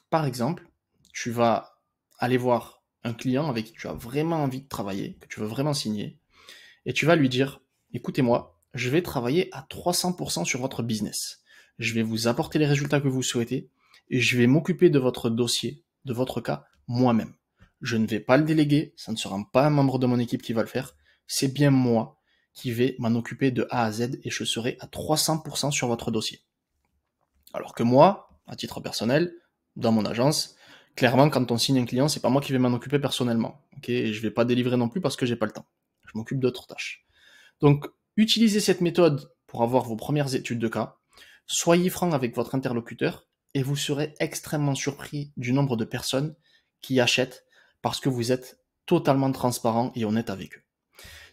S1: Par exemple, tu vas aller voir un client avec qui tu as vraiment envie de travailler, que tu veux vraiment signer, et tu vas lui dire « Écoutez-moi, je vais travailler à 300% sur votre business. Je vais vous apporter les résultats que vous souhaitez, et je vais m'occuper de votre dossier, de votre cas, moi-même. Je ne vais pas le déléguer, ça ne sera pas un membre de mon équipe qui va le faire, c'est bien moi qui vais m'en occuper de A à Z et je serai à 300% sur votre dossier. » Alors que moi, à titre personnel, dans mon agence, clairement, quand on signe un client, c'est pas moi qui vais m'en occuper personnellement. Okay, et je vais pas délivrer non plus parce que j'ai pas le temps. Je m'occupe d'autres tâches. Donc, utilisez cette méthode pour avoir vos premières études de cas. Soyez franc avec votre interlocuteur et vous serez extrêmement surpris du nombre de personnes qui achètent parce que vous êtes totalement transparent et honnête avec eux.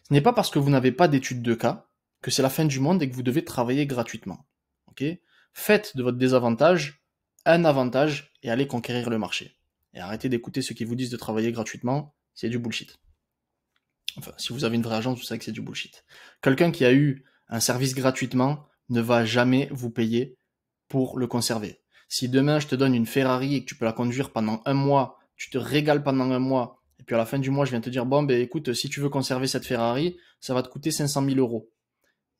S1: Ce n'est pas parce que vous n'avez pas d'études de cas que c'est la fin du monde et que vous devez travailler gratuitement. Okay ? Faites de votre désavantage un avantage et allez conquérir le marché. Et arrêtez d'écouter ceux qui vous disent de travailler gratuitement, c'est du bullshit. Enfin, si vous avez une vraie agence, vous savez que c'est du bullshit. Quelqu'un qui a eu un service gratuitement ne va jamais vous payer pour le conserver. Si demain je te donne une Ferrari et que tu peux la conduire pendant un mois, tu te régales pendant un mois, et puis à la fin du mois, je viens te dire, bon, ben écoute, si tu veux conserver cette Ferrari, ça va te coûter 500 000 euros.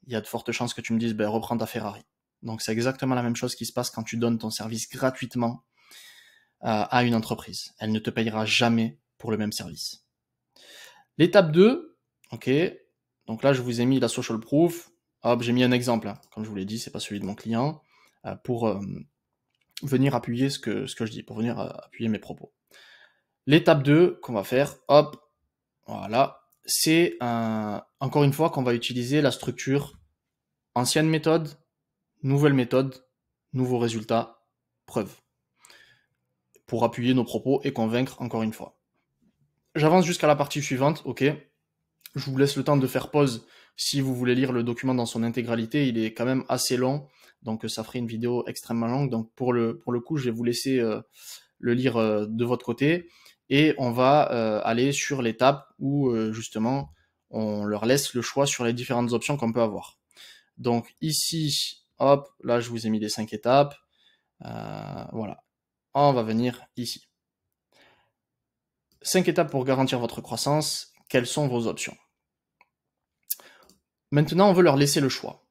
S1: Il y a de fortes chances que tu me dises, ben reprends ta Ferrari. Donc c'est exactement la même chose qui se passe quand tu donnes ton service gratuitement à une entreprise. Elle ne te payera jamais pour le même service. L'étape 2, ok, donc là je vous ai mis la social proof. Hop, j'ai mis un exemple, hein. Comme je vous l'ai dit, c'est pas celui de mon client, pour venir appuyer ce que je dis, pour venir appuyer mes propos. L'étape 2 qu'on va faire, hop, voilà, c'est encore une fois qu'on va utiliser la structure ancienne méthode, nouvelle méthode, nouveaux résultats, preuve, pour appuyer nos propos et convaincre encore une fois. J'avance jusqu'à la partie suivante, ok. Je vous laisse le temps de faire pause si vous voulez lire le document dans son intégralité. Il est quand même assez long, donc ça ferait une vidéo extrêmement longue. Donc pour le coup, je vais vous laisser le lire de votre côté. Et on va aller sur l'étape où justement on leur laisse le choix sur les différentes options qu'on peut avoir. Donc ici, hop, là je vous ai mis les 5 étapes. Voilà, on va venir ici. 5 étapes pour garantir votre croissance. Quelles sont vos options? Maintenant, on veut leur laisser le choix.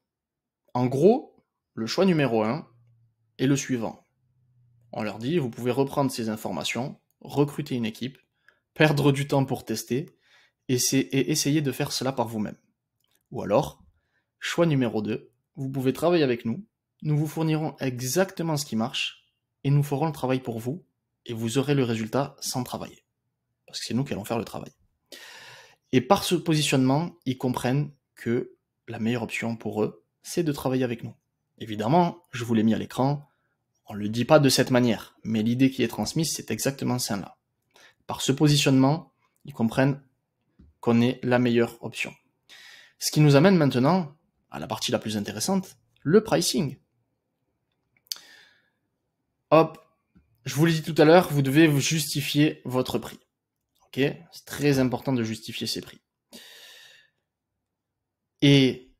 S1: En gros, le choix numéro 1 est le suivant. On leur dit, vous pouvez reprendre ces informations, recruter une équipe, perdre du temps pour tester, et essayer de faire cela par vous-même. Ou alors, choix numéro 2, vous pouvez travailler avec nous, nous vous fournirons exactement ce qui marche, et nous ferons le travail pour vous, et vous aurez le résultat sans travailler. Parce que c'est nous qui allons faire le travail. Et par ce positionnement, ils comprennent que la meilleure option pour eux, c'est de travailler avec nous. Évidemment, je vous l'ai mis à l'écran, on ne le dit pas de cette manière, mais l'idée qui est transmise, c'est exactement celle-là. Par ce positionnement, ils comprennent qu'on est la meilleure option. Ce qui nous amène maintenant à la partie la plus intéressante, le pricing. Hop, je vous l'ai dit tout à l'heure, vous devez justifier votre prix. Ok, c'est très important de justifier ses prix. Et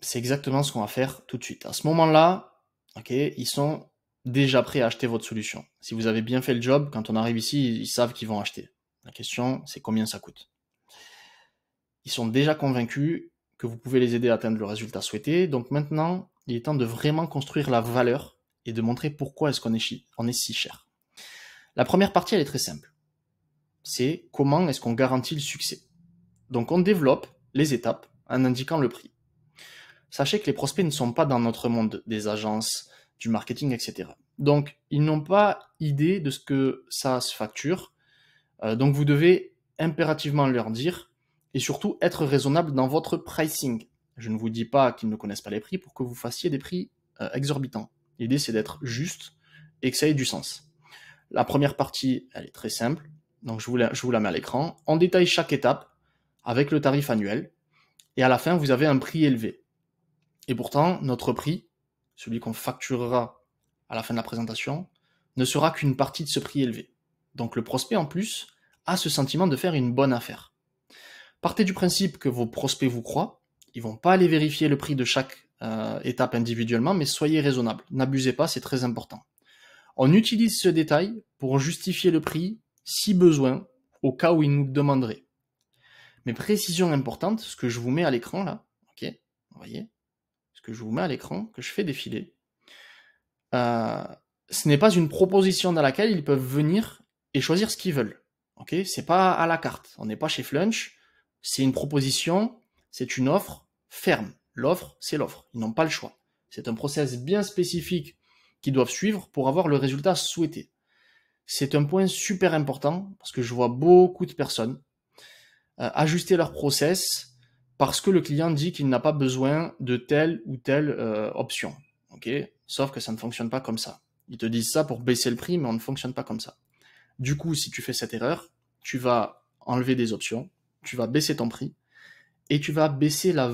S1: c'est exactement ce qu'on va faire tout de suite. À ce moment-là, ok, ils sont déjà prêts à acheter votre solution. Si vous avez bien fait le job, quand on arrive ici, ils savent qu'ils vont acheter. La question, c'est combien ça coûte. Ils sont déjà convaincus que vous pouvez les aider à atteindre le résultat souhaité. Donc maintenant, il est temps de vraiment construire la valeur et de montrer pourquoi est-ce qu'on est si cher. La première partie, elle est très simple. C'est comment est-ce qu'on garantit le succès. Donc on développe les étapes en indiquant le prix. Sachez que les prospects ne sont pas dans notre monde des agences, du marketing, etc. Donc, ils n'ont pas idée de ce que ça se facture. Donc, vous devez impérativement leur dire et surtout être raisonnable dans votre pricing. Je ne vous dis pas qu'ils ne connaissent pas les prix pour que vous fassiez des prix exorbitants. L'idée, c'est d'être juste et que ça ait du sens. La première partie, elle est très simple. Donc, je vous la mets à l'écran. On détaille chaque étape avec le tarif annuel. Et à la fin, vous avez un prix élevé. Et pourtant, notre prix, celui qu'on facturera à la fin de la présentation, ne sera qu'une partie de ce prix élevé. Donc le prospect, en plus, a ce sentiment de faire une bonne affaire. Partez du principe que vos prospects vous croient, ils vont pas aller vérifier le prix de chaque étape individuellement, mais soyez raisonnable. N'abusez pas, c'est très important. On utilise ce détail pour justifier le prix, si besoin, au cas où ils nous le demanderaient. Mais précision importante, ce que je vous mets à l'écran là, ok, vous voyez, que je vous mets à l'écran, que je fais défiler, ce n'est pas une proposition dans laquelle ils peuvent venir et choisir ce qu'ils veulent. Ok, c'est pas à la carte. On n'est pas chez Flunch. C'est une proposition, c'est une offre ferme. L'offre, c'est l'offre. Ils n'ont pas le choix. C'est un process bien spécifique qu'ils doivent suivre pour avoir le résultat souhaité. C'est un point super important parce que je vois beaucoup de personnes ajuster leur process parce que le client dit qu'il n'a pas besoin de telle ou telle option. Okay, sauf que ça ne fonctionne pas comme ça. Ils te disent ça pour baisser le prix, mais on ne fonctionne pas comme ça. Du coup, si tu fais cette erreur, tu vas enlever des options, tu vas baisser ton prix, et tu vas baisser ta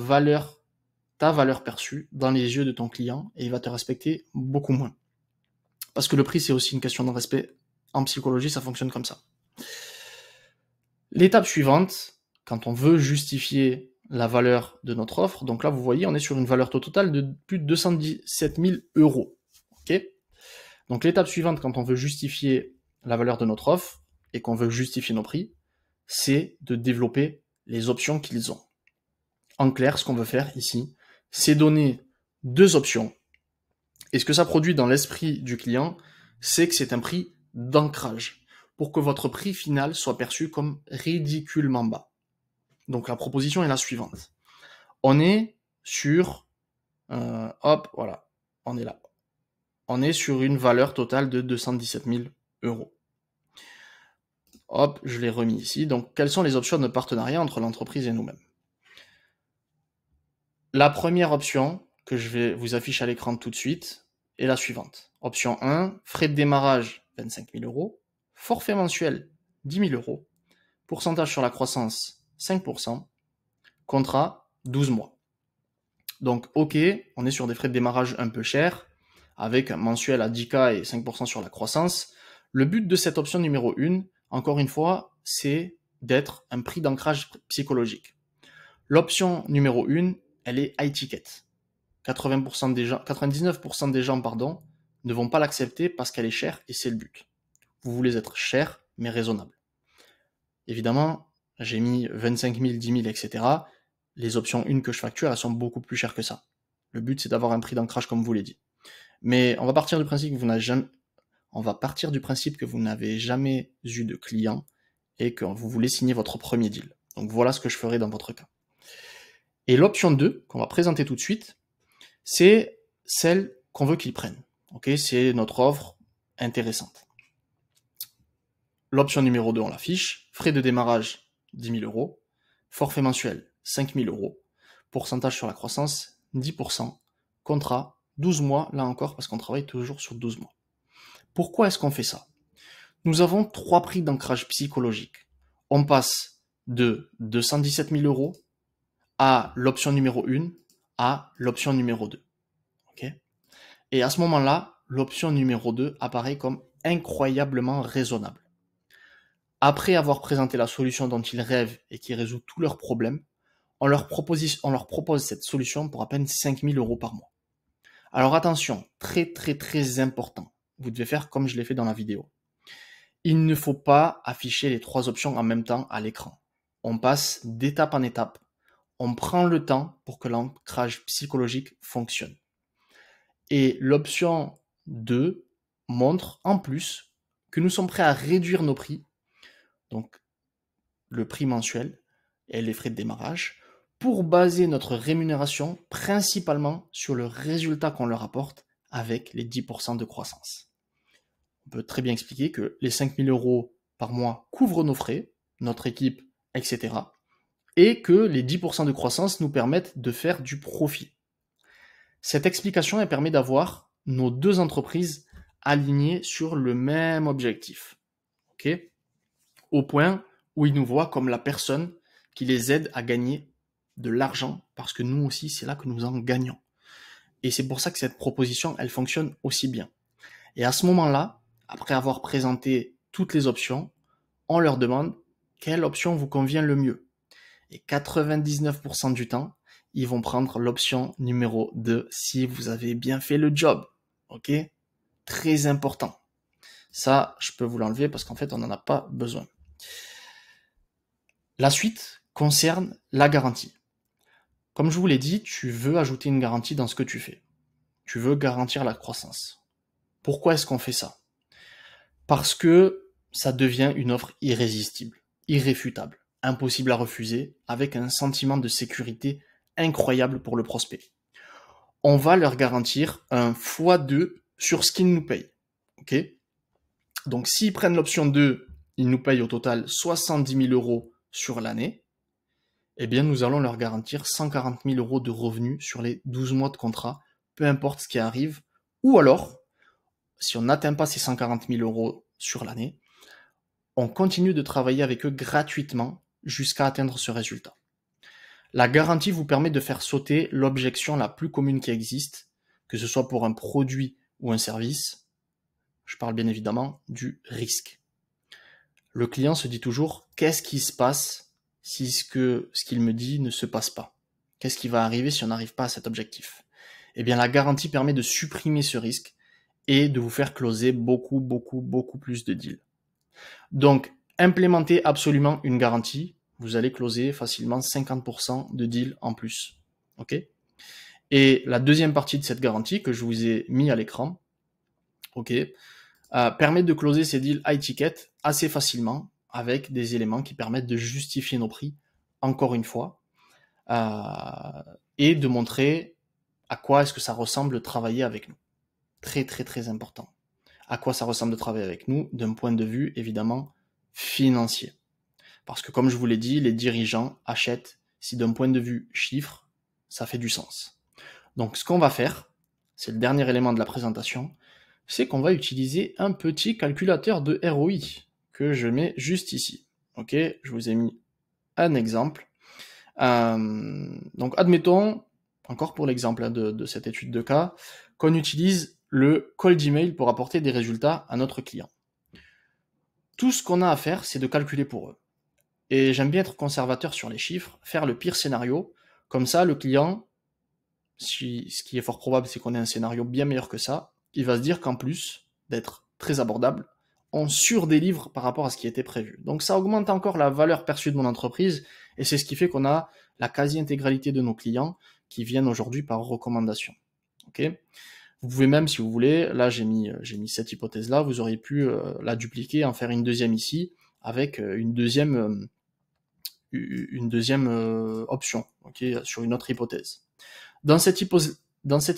S1: valeur perçue dans les yeux de ton client, et il va te respecter beaucoup moins. Parce que le prix, c'est aussi une question de respect. En psychologie, ça fonctionne comme ça. L'étape suivante, quand on veut justifier la valeur de notre offre, donc là, vous voyez, on est sur une valeur totale de plus de 217 000 euros. Ok ? Donc l'étape suivante, quand on veut justifier la valeur de notre offre et qu'on veut justifier nos prix, c'est de développer les options qu'ils ont. En clair, ce qu'on veut faire ici, c'est donner 2 options. Et ce que ça produit dans l'esprit du client, c'est que c'est un prix d'ancrage, pour que votre prix final soit perçu comme ridiculement bas. Donc la proposition est la suivante. On est sur, voilà, on est là. On est sur une valeur totale de 217 000 euros. Hop, je l'ai remis ici. Donc, quelles sont les options de partenariat entre l'entreprise et nous-mêmes? La première option que je vais vous afficher à l'écran tout de suite est la suivante. Option 1, frais de démarrage 25 000 euros, forfait mensuel 10 000 euros, pourcentage sur la croissance 5%, contrat 12 mois. Donc, ok, on est sur des frais de démarrage un peu chers, avec un mensuel à 10K et 5% sur la croissance. Le but de cette option numéro 1, encore une fois, c'est d'être un prix d'ancrage psychologique. L'option numéro 1, elle est high ticket. 99% des gens ne vont pas l'accepter parce qu'elle est chère et c'est le but. Vous voulez être cher mais raisonnable. Évidemment, j'ai mis 25 000, 10 000, etc. Les options 1 que je facture, elles sont beaucoup plus chères que ça. Le but, c'est d'avoir un prix d'ancrage comme vous l'ai dit. Mais on va partir du principe que vous n'avez jamais eu de client et que vous voulez signer votre premier deal. Donc voilà ce que je ferai dans votre cas. Et l'option 2, qu'on va présenter tout de suite, c'est celle qu'on veut qu'ils prennent. Okay, c'est notre offre intéressante. L'option numéro 2, on l'affiche. Frais de démarrage, 10 000 euros. Forfait mensuel, 5 000 euros. Pourcentage sur la croissance, 10%. Contrat, 12 mois, là encore, parce qu'on travaille toujours sur 12 mois. Pourquoi est-ce qu'on fait ça? Nous avons 3 prix d'ancrage psychologique. On passe de 217 000 euros à l'option numéro 1 à l'option numéro 2. Okay, et à ce moment-là, l'option numéro 2 apparaît comme incroyablement raisonnable. Après avoir présenté la solution dont ils rêvent et qui résout tous leurs problèmes, on leur propose cette solution pour à peine 5 000 euros par mois. Alors attention, très très très important, vous devez faire comme je l'ai fait dans la vidéo. Il ne faut pas afficher les 3 options en même temps à l'écran. On passe d'étape en étape. On prend le temps pour que l'ancrage psychologique fonctionne. Et l'option 2 montre en plus que nous sommes prêts à réduire nos prix, donc le prix mensuel et les frais de démarrage, pour baser notre rémunération principalement sur le résultat qu'on leur apporte avec les 10% de croissance. On peut très bien expliquer que les 5 000 euros par mois couvrent nos frais, notre équipe, etc. Et que les 10% de croissance nous permettent de faire du profit. Cette explication, elle permet d'avoir nos 2 entreprises alignées sur le même objectif. Okay, au point où ils nous voient comme la personne qui les aide à gagner de l'argent, parce que nous aussi, c'est là que nous en gagnons. Et c'est pour ça que cette proposition, elle fonctionne aussi bien. Et à ce moment-là, après avoir présenté toutes les options, on leur demande quelle option vous convient le mieux. Et 99% du temps, ils vont prendre l'option numéro 2 si vous avez bien fait le job. Ok? Très important. Ça, je peux vous l'enlever parce qu'en fait, on n'en a pas besoin. La suite concerne la garantie. Comme je vous l'ai dit, tu veux ajouter une garantie dans ce que tu fais. Tu veux garantir la croissance. Pourquoi est-ce qu'on fait ça? Parce que ça devient une offre irrésistible, irréfutable, impossible à refuser, avec un sentiment de sécurité incroyable pour le prospect. On va leur garantir un x2 sur ce qu'ils nous payent. Okay, donc s'ils prennent l'option 2, ils nous payent au total 70 000 euros sur l'année. Eh bien, nous allons leur garantir 140 000 euros de revenus sur les 12 mois de contrat, peu importe ce qui arrive. Ou alors, si on n'atteint pas ces 140 000 euros sur l'année, on continue de travailler avec eux gratuitement jusqu'à atteindre ce résultat. La garantie vous permet de faire sauter l'objection la plus commune qui existe, que ce soit pour un produit ou un service. Je parle bien évidemment du risque. Le client se dit toujours, qu'est-ce qui se passe si ce qu'il me dit ne se passe pas? Qu'est-ce qui va arriver si on n'arrive pas à cet objectif? Eh bien, la garantie permet de supprimer ce risque et de vous faire closer beaucoup plus de deals. Donc, implémentez absolument une garantie. Vous allez closer facilement 50% de deals en plus. Ok? Et la deuxième partie de cette garantie que je vous ai mis à l'écran, ok, permet de closer ces deals high ticket assez facilement avec des éléments qui permettent de justifier nos prix, encore une fois, et de montrer à quoi est-ce que ça ressemble de travailler avec nous. Très important. À quoi ça ressemble de travailler avec nous d'un point de vue, évidemment, financier. Parce que comme je vous l'ai dit, les dirigeants achètent si d'un point de vue chiffre, ça fait du sens. Donc ce qu'on va faire, c'est le dernier élément de la présentation, c'est qu'on va utiliser un petit calculateur de ROI que je mets juste ici. Ok, je vous ai mis un exemple. Donc admettons, encore pour l'exemple de cette étude de cas, qu'on utilise le cold email pour apporter des résultats à notre client. Tout ce qu'on a à faire, c'est de calculer pour eux. Et j'aime bien être conservateur sur les chiffres, faire le pire scénario. Comme ça, le client, ce qui est fort probable, c'est qu'on ait un scénario bien meilleur que ça, il va se dire qu'en plus d'être très abordable, on surdélivre par rapport à ce qui était prévu. Donc ça augmente encore la valeur perçue de mon entreprise, et c'est ce qui fait qu'on a la quasi-intégralité de nos clients qui viennent aujourd'hui par recommandation. Ok ? Vous pouvez même, si vous voulez, là j'ai mis cette hypothèse-là, vous auriez pu la dupliquer, en faire une deuxième ici, avec une deuxième option, okay, sur une autre hypothèse. Dans cette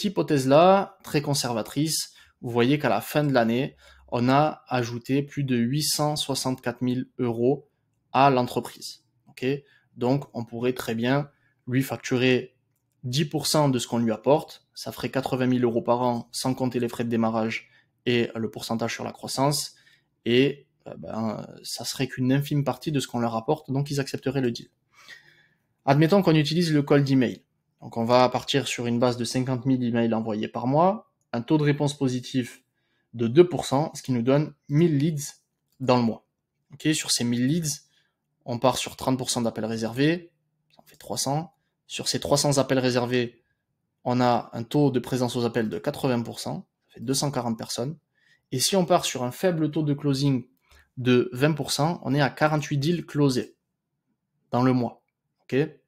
S1: hypothèse-là, très conservatrice, vous voyez qu'à la fin de l'année, on a ajouté plus de 864 000 euros à l'entreprise. Okay, donc, on pourrait très bien lui facturer 10% de ce qu'on lui apporte, ça ferait 80 000 euros par an, sans compter les frais de démarrage et le pourcentage sur la croissance, et ça serait qu'une infime partie de ce qu'on leur apporte, donc ils accepteraient le deal. Admettons qu'on utilise le cold email. Donc on va partir sur une base de 50 000 emails envoyés par mois, un taux de réponse positif de 2%, ce qui nous donne 1000 leads dans le mois. Okay, sur ces 1000 leads, on part sur 30% d'appels réservés, ça en fait 300. Sur ces 300 appels réservés, on a un taux de présence aux appels de 80%, ça fait 240 personnes. Et si on part sur un faible taux de closing de 20%, on est à 48 deals closés dans le mois. Okay,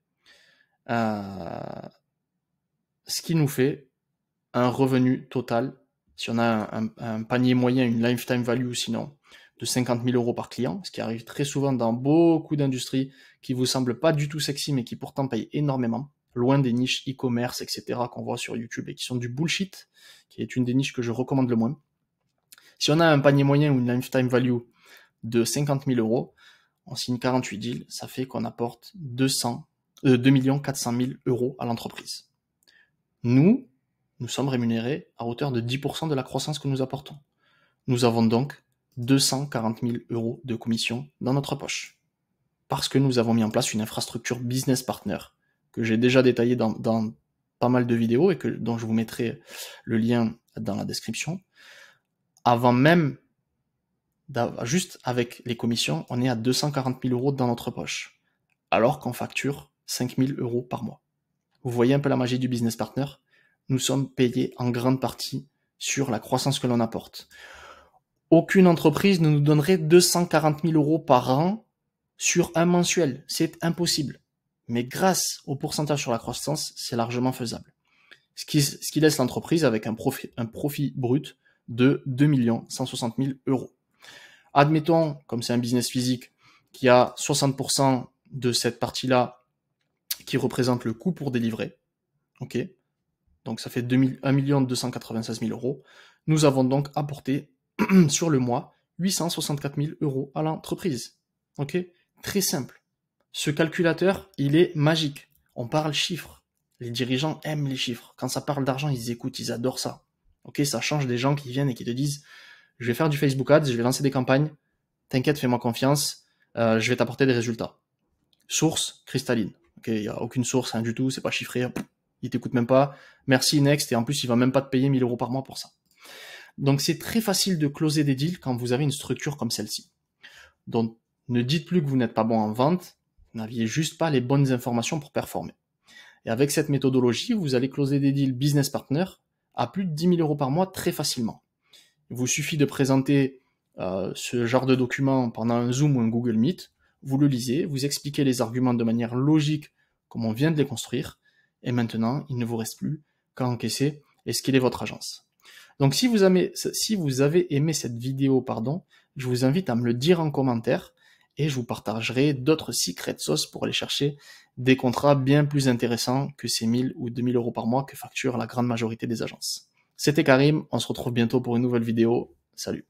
S1: ce qui nous fait un revenu total, si on a un panier moyen, une lifetime value sinon, de 50 000 euros par client, ce qui arrive très souvent dans beaucoup d'industries qui vous semblent pas du tout sexy, mais qui pourtant payent énormément, loin des niches e-commerce, etc., qu'on voit sur YouTube et qui sont du bullshit, qui est une des niches que je recommande le moins. Si on a un panier moyen ou une lifetime value de 50 000 euros, on signe 48 deals, ça fait qu'on apporte 2 400 000 euros à l'entreprise. Nous sommes rémunérés à hauteur de 10% de la croissance que nous apportons. Nous avons donc 240 000 euros de commission dans notre poche. Parce que nous avons mis en place une infrastructure business partner que j'ai déjà détaillée dans pas mal de vidéos et dont je vous mettrai le lien dans la description. Avant même, juste avec les commissions, on est à 240 000 euros dans notre poche, alors qu'on facture 5 000 euros par mois. Vous voyez un peu la magie du business partner ? Nous sommes payés en grande partie sur la croissance que l'on apporte. Aucune entreprise ne nous donnerait 240 000 euros par an sur un mensuel. C'est impossible. Mais grâce au pourcentage sur la croissance, c'est largement faisable. Ce qui laisse l'entreprise avec un profit brut de 2 160 000 euros. Admettons, comme c'est un business physique, qu'il y a 60% de cette partie-là qui représente le coût pour délivrer. Ok, donc ça fait 1 296 000 euros. Nous avons donc apporté sur le mois 864 000 euros à l'entreprise. Ok, très simple. Ce calculateur, il est magique. On parle chiffres. Les dirigeants aiment les chiffres. Quand ça parle d'argent, ils écoutent, ils adorent ça. Ok, ça change des gens qui viennent et qui te disent, je vais faire du Facebook Ads, je vais lancer des campagnes, t'inquiète, fais-moi confiance, je vais t'apporter des résultats. Source cristalline. Ok, il n'y a aucune source, rien du tout, c'est pas chiffré, il t'écoute même pas. Merci, next, et en plus, il va même pas te payer 1000 euros par mois pour ça. Donc, c'est très facile de closer des deals quand vous avez une structure comme celle-ci. Donc, ne dites plus que vous n'êtes pas bon en vente, vous n'aviez juste pas les bonnes informations pour performer. Et avec cette méthodologie, vous allez closer des deals business partner à plus de 10 000 euros par mois très facilement. Il vous suffit de présenter ce genre de document pendant un Zoom ou un Google Meet, vous le lisez, vous expliquez les arguments de manière logique comme on vient de les construire, et maintenant, il ne vous reste plus qu'à encaisser et scaler votre agence. Donc si vous avez aimé cette vidéo, je vous invite à me le dire en commentaire et je vous partagerai d'autres secret sauce pour aller chercher des contrats bien plus intéressants que ces 1000 ou 2000 euros par mois que facturent la grande majorité des agences. C'était Karim, on se retrouve bientôt pour une nouvelle vidéo. Salut!